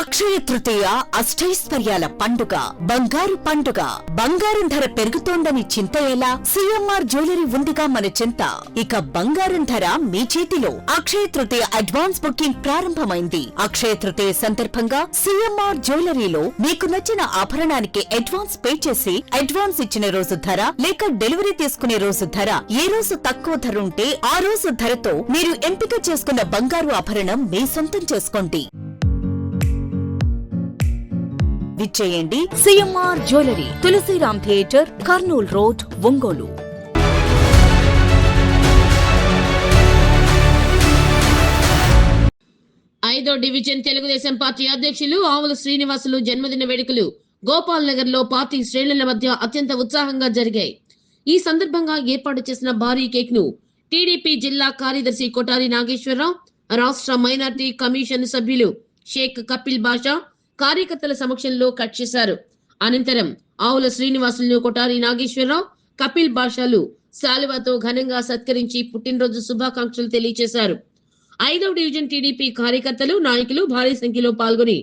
అక్షయ తృతీయ అష్టైశ్వర్యాల పండుగ, బంగారు పండుగ. బంగారం ధర పెరుగుతోందని చింత ఎలా? సిఎంఆర్ జ్యువెలరీ ఉందిగా మన చింత. ఇక బంగారం ధర మీ చేతిలో. అక్షయ తృతీయ అడ్వాన్స్ బుకింగ్ ప్రారంభమైంది. అక్షయ తృతీయ సందర్భంగా సిఎంఆర్ జ్యువెలరీలో మీకు నచ్చిన ఆభరణానికి అడ్వాన్స్ పే చేసి అడ్వాన్స్ ఇచ్చిన రోజు ధర లేక డెలివరీ తీసుకునే రోజు ధర, ఏ రోజు తక్కువ ధర ఉంటే ఆ రోజు ధరతో మీరు ఎంపిక చేసుకున్న బంగారు ఆభరణం మీ సొంతం చేసుకోండి. విచ్చేయండి CMR jewellery, Tulasiram theatre, Kurnool road, Ongole. ఐదో డివిజన్ తెలుగుదేశం పార్టీ అధ్యక్షులు ఆవుల శ్రీనివాసులు జన్మదిన వేడుకలు గోపాల్ నగర్ లో పార్టీ శ్రేణుల మధ్య అత్యంత ఉత్సాహంగా జరిగాయి. ఈ సందర్భంగా ఏర్పాటు చేసిన భారీ కేక్ ను టీడీపీ జిల్లా కార్యదర్శి కొటారి నాగేశ్వరరావు, రాష్ట్ర మైనార్టీ కమిషన్ సభ్యులు షేక్ కపిల్ బాషా కార్యకర్తల సమక్షంలో కట్ చేశారు. అనంతరం ఆవుల శ్రీనివాసులను కొటారి నాగేశ్వరరావు, కపిల్ బాషాలు శాలువాతో ఘనంగా సత్కరించి పుట్టినరోజు శుభాకాంక్షలు తెలియజేశారు. 5వ డివిజన్ టీడీపీ కార్యకర్తలు, నాయకులు భారీ సంఖ్యలో పాల్గొని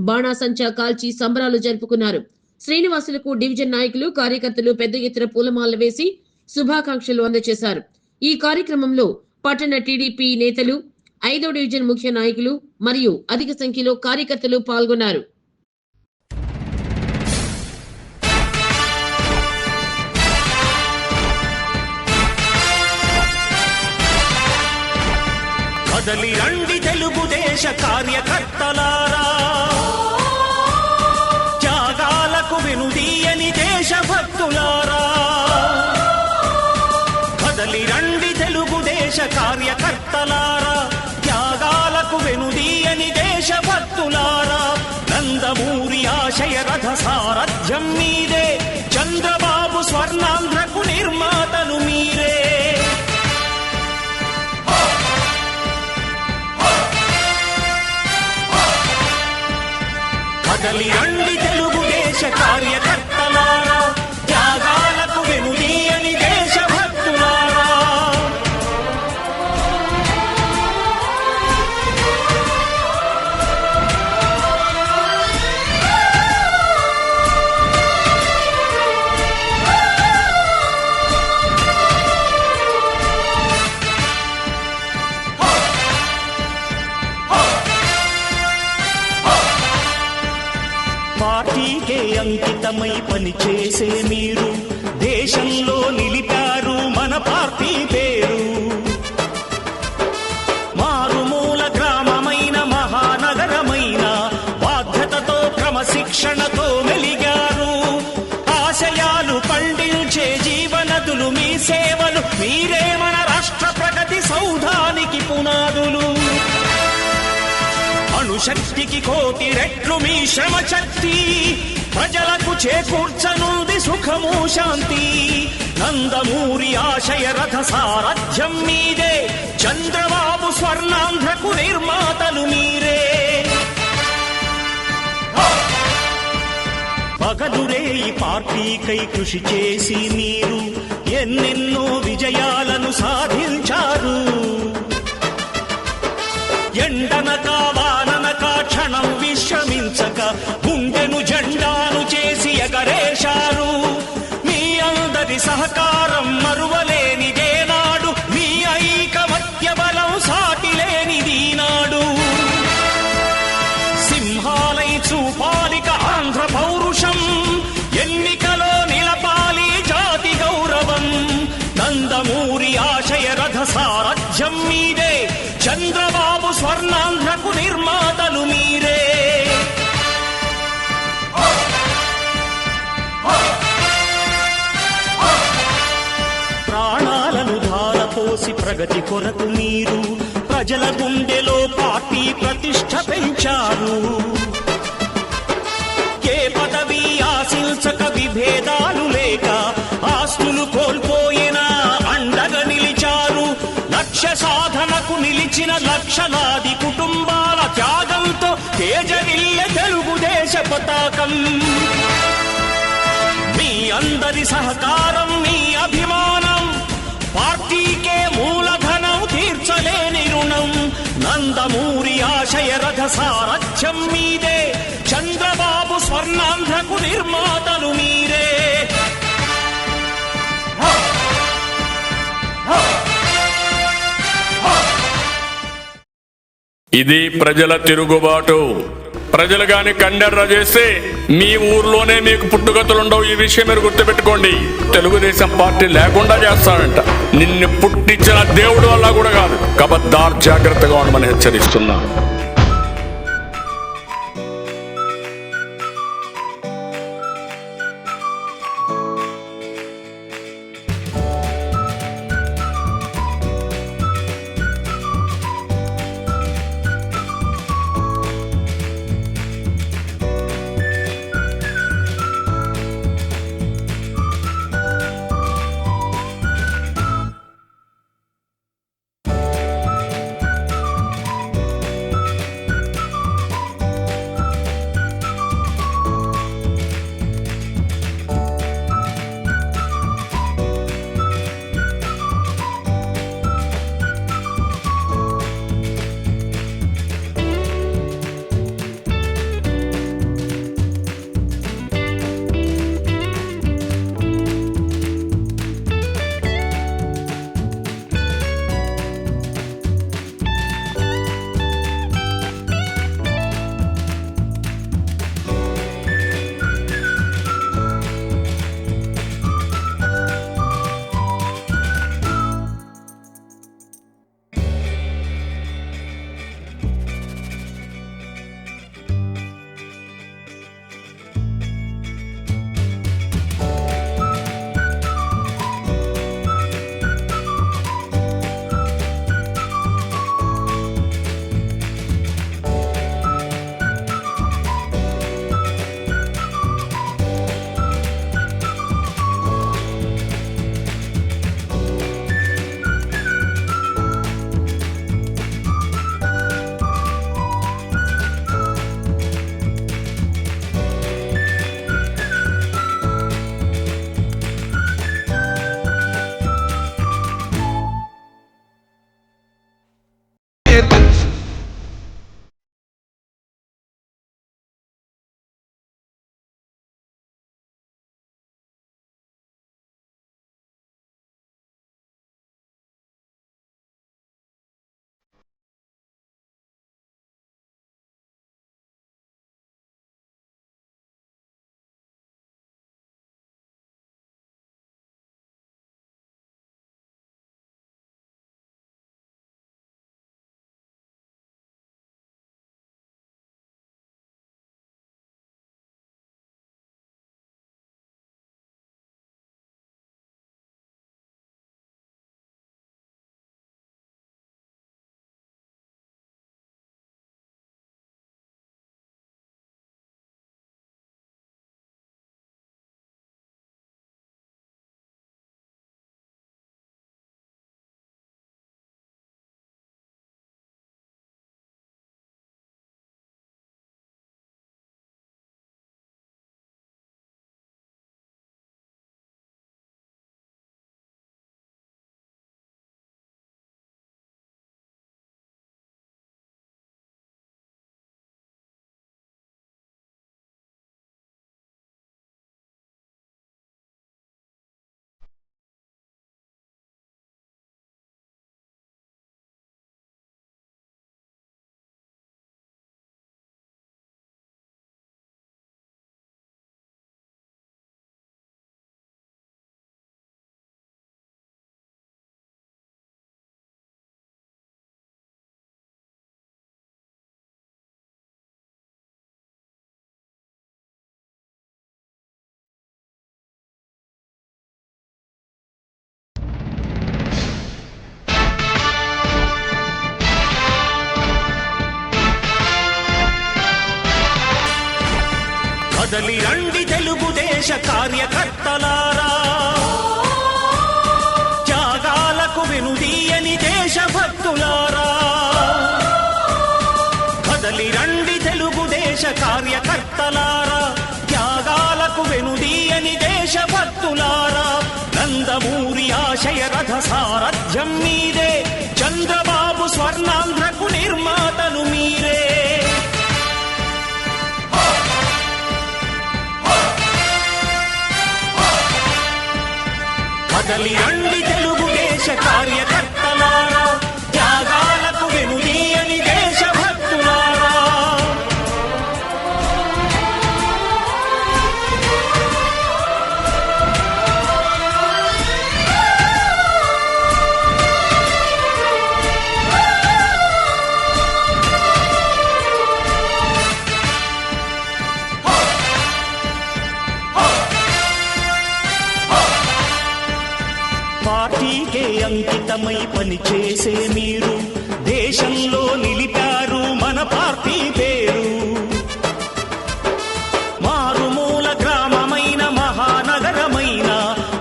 బాణాసంచా కాల్చి సంబరాలు జరుపుకున్నారు. శ్రీనివాసులకు డివిజన్ నాయకులు, కార్యకర్తలు పెద్ద ఎత్తున పూలమాలలు వేసి శుభాకాంక్షలు అందజేశారు. ఈ కార్యక్రమంలో పట్టణ టీడీపీ నేతలు, 5వ డివిజన్ ముఖ్య నాయకులు మరియు అధిక సంఖ్యలో కార్యకర్తలు పాల్గొన్నారు. కదలి రండి తెలుగుదేశ కార్యకర్తలారా, త్యాగాలకు వెనుదీయని దేశభక్తులారా. కదలి రండి తెలుగుదేశ కార్యకర్తలారా, త్యాగాలకు వెనుదీయని దేశభక్తులారా. నందమూరి ఆశయ రథ సారథ్యం మీదే, చంద్రబాబు స్వర్ణాంధ్రకు నిర్మాతలు మీరే. కదలి రండి తెలుగుదేశ కార్యకర్తలారా, త్యాగాలకు వెనుదీయని దేశభక్తులారా. పార్టీకే అంకితమై పనిచేసే మీరు దేశంలో నిలిపారు మన పార్టీ పేరు. మారుమూల గ్రామమైన మహానగరమైన బాధ్యతతో క్రమశిక్షణతో మెలిగారు. ఆశయాలు పండించే జీవనదులు మీ సేవలు, మీరే మన రాష్ట్ర ప్రగతి సౌధానికి పునాదులు. అణుశక్తికి కోటి రెట్లు మీ శ్రమ శక్తి, ప్రజలకు చేకూర్చనుంది సుఖము శాంతి. నందమూరి ఆశయ రథ సారథ్యం మీదే, చంద్రబాబు స్వర్ణాంధ్రకు నిర్మాతలు మీరే. పగలురే ఈ పార్టీకై కృషి చేసి మీరు ఎన్నెన్నో విజయాలను సాధించారు. ఎండనక వాననక క్షణం విశ్రమించక గుండెను జెండాను చేసి ఎగరేశారు. మీ అందరి సహకారం మరువలేనిదేనాడు, మీ ఐకమత్య బలం సాటిలేనిదీనాడు. సింహాలై చూపాలిక ఆంధ్ర పౌరుషం, ఎన్నికలో నిలపాలి జాతి గౌరవం. నందమూరి ఆశయ రథ సారథ్యం మీదే, చంద్రబాబు స్వర్ణాంధ్రకు నిర్మాతలు మీరే. ప్రాణాలను ధారపోసి ప్రగతి కొరకు మీరు ప్రజల గుండెలో పార్టీ ప్రతిష్ఠ పెంచారు. ఏ పదవి ఆశించక విభేదాలు లేక ఆస్తులు కోల్పోయినా అండగా నిలిచారు. లక్ష్య సాధనకు నిలిచిన లక్షలాది కుటుంబాల త్యాగంతో తేజరిల్లె తెలుగుదేశ పతాకం. మీ అందరి సహకారం, మీ అభిమానం పార్టీకే మూలధనం, తీర్చలేని రుణం. నందమూరి ఆశయ రథ సారథ్యం మీదే, స్వర్ణాంధ్రకు నిర్మాతలు మీరే. ఇది ప్రజల తిరుగుబాటు. ప్రజలు గాని కండెర్ర చేస్తే మీ ఊర్లోనే మీకు పుట్టుగతులుండవు. ఈ విషయం మీరు గుర్తుపెట్టుకోండి. తెలుగుదేశం పార్టీ లేకుండా చేస్తాడంట. నిన్ను పుట్టించిన దేవుడు వల్ల కూడా కాదు. కబద్దార్, జాగ్రత్తగా ఉండమని హెచ్చరిస్తున్నా. కదలి రండి తెలుగుదేశ కార్యకర్తలారా, త్యాగాలకు వెనుదీయని దేశభక్తులారా. కదలి రండి తెలుగుదేశ కార్యకర్తలారా, త్యాగాలకు వెనుదీయని దేశభక్తులారా. నందమూరి ఆశయ రథ సారథ్యం మీదే, చంద్రబాబు స్వర్ణాంధ్రకు నిర్మాతలు మీరే. కదలి రండి తెలుగుదేశ కార్యకర్తలారా, త్యాగాలకు వెనుదీయని దేశభక్తులారా. పార్టీకే అంకితమై పనిచేసే మీరు దేశంలో నిలిపారు మన పార్టీ పేరు. మారుమూల గ్రామమైన మహానగరమైన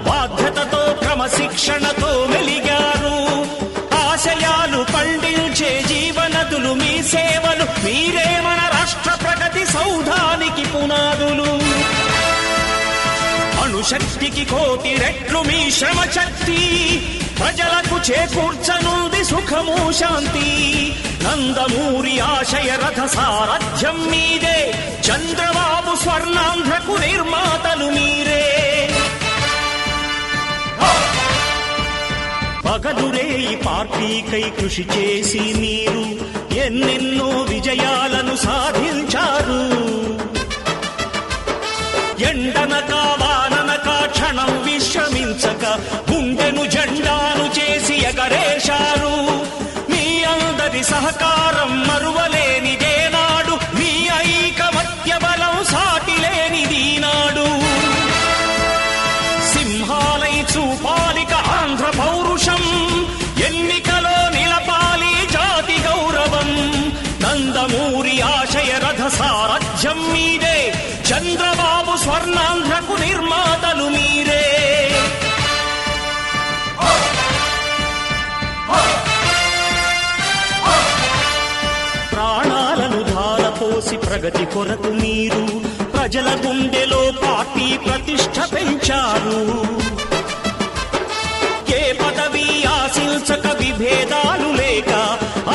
బాధ్యతతో క్రమశిక్షణతో మెలిగారు. ఆశయాలు పండించే జీవనదులు మీ సేవలు, మీరే మన రాష్ట్ర ప్రగతి సౌధానికి పునాదులు. అణుశక్తికి కోటి రెట్లు మీ శ్రమ శక్తి, ప్రజలకు చేకూర్చనుంది సుఖము శాంతి. నందమూరి ఆశయ రథ సారథ్యం మీదే, చంద్రబాబు స్వర్ణాంధ్రకు నిర్మాతలు మీరే. పగలురే ఈ పార్టీకై కృషి చేసి మీరు ఎన్నెన్నో విజయాలను సాధించారు. ఎండనక వాననక క్షణం విశ్రమించక గుండెను జెండాను చేసి ఎగరేశారు. మీ అందరి సహకారం మరువలేనిదేనాడు, మీ ఐకమత్య బలం సాటిలేనిదీనాడు. సింహాలై చూపాలిక ఆంధ్ర పౌరుషం, ఎన్నికలో నిలపాలి జాతి గౌరవం. నందమూరి ఆశయ రథ సారథ్యం మీదే, చంద్రబాబు స్వర్ణాంధ్రకు నిర్మాతలు మీరే. ప్రాణాలను ధారపోసి ప్రగతి కొరకు మీరు ప్రజల గుండెలో పార్టీ ప్రతిష్ఠ పెంచారు. ఏ పదవి ఆశించక విభేదాలు లేక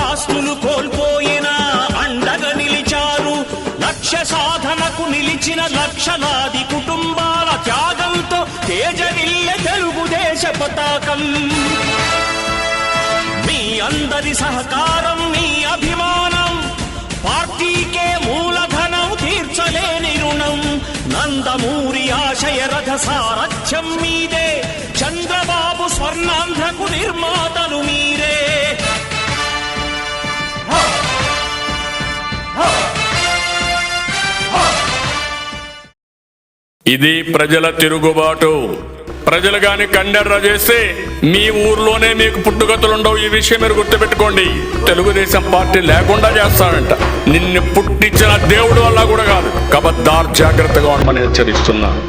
ఆస్తులు కోల్పోయినా అండగా నిలిచారు. లక్ష్య సాధనకు నిలిచిన లక్షలాది కుటుంబాల త్యాగంతో తేజరిల్లె తెలుగుదేశ పతాకం. మీ అందరి సహకారం, మీ అభిమానం పార్టీకే మూలధనం, తీర్చలేని రుణం. నందమూరి ఆశయ రథ సారథ్యం మీదే, చంద్రబాబు స్వర్ణాంధ్రకు నిర్మాతలు మీరే. ఇది ప్రజల తిరుగుబాటు. ప్రజలు గాని కండెర్ర చేస్తే మీ ఊర్లోనే మీకు పుట్టుగతులుండవు. ఈ విషయం మీరు గుర్తుపెట్టుకోండి. తెలుగుదేశం పార్టీ లేకుండా చేస్తాడంట. నిన్ను పుట్టించిన దేవుడు వల్ల కూడా కాదు. కబద్దార్, జాగ్రత్తగా ఉండమని హెచ్చరిస్తున్నాను.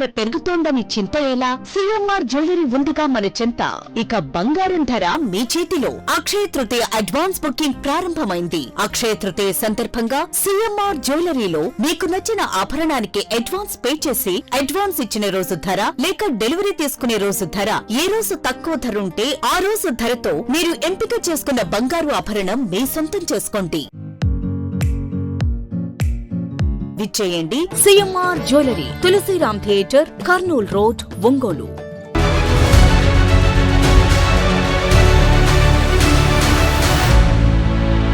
ధర పెరుగుతోందని చింత ఎలా? సిఎంఆర్ జ్యువెలరీ ఉందిగా మన చెంత. ఇక బంగారం ధర మీ చేతిలో. అక్షయ తృతీయ అడ్వాన్స్ బుకింగ్ ప్రారంభమైంది. అక్షయ తృతీయ సందర్భంగా సిఎంఆర్ జ్యువెలరీలో మీకు నచ్చిన ఆభరణానికి అడ్వాన్స్ పే చేసి అడ్వాన్స్ ఇచ్చిన రోజు ధర లేక డెలివరీ తీసుకునే రోజు ధర ఏ రోజు తక్కువ ధర ఉంటే ఆ రోజు ధరతో మీరు ఎంపిక చేసుకున్న బంగారు ఆభరణం మీ సొంతం చేసుకోండి. విచ్చేయండి CMR jewellery, Tulasiram theatre, Kurnool road, Ongole.